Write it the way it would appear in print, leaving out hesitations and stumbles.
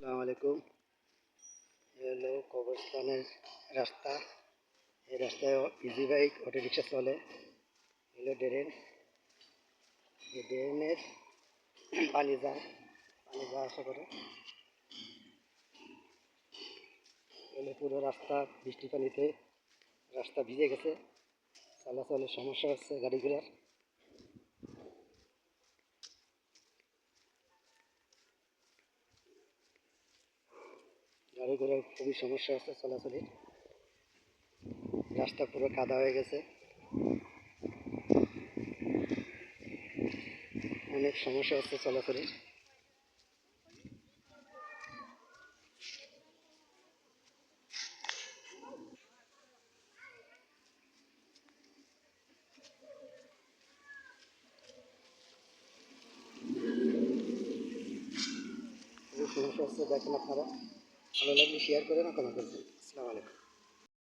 আসসালামু আলাইকুম। এ হলো কবরস্থানের রাস্তা। এই রাস্তায় ইজি বাইক, অটো রিক্সা চলে। এলো ড্রেন। এই ড্রেনের পানি যা আসা করে। এলো পুরো রাস্তা বৃষ্টি পানিতে রাস্তা ভিজে গেছে। চলাচলের সমস্যা হচ্ছে গাড়িগুলোর। গাড়িগুলোর খুবই সমস্যা হচ্ছে চলাচলের। রাস্তা পুরো কাদা হয়ে গেছে। অনেক সমস্যা হচ্ছে চলাচলের। খুবই সমস্যা হচ্ছে, দেখেন আপনারা। ভালো লাগলে শেয়ার করেন, কমেন্ট করবেন। আসসালামু আলাইকুম।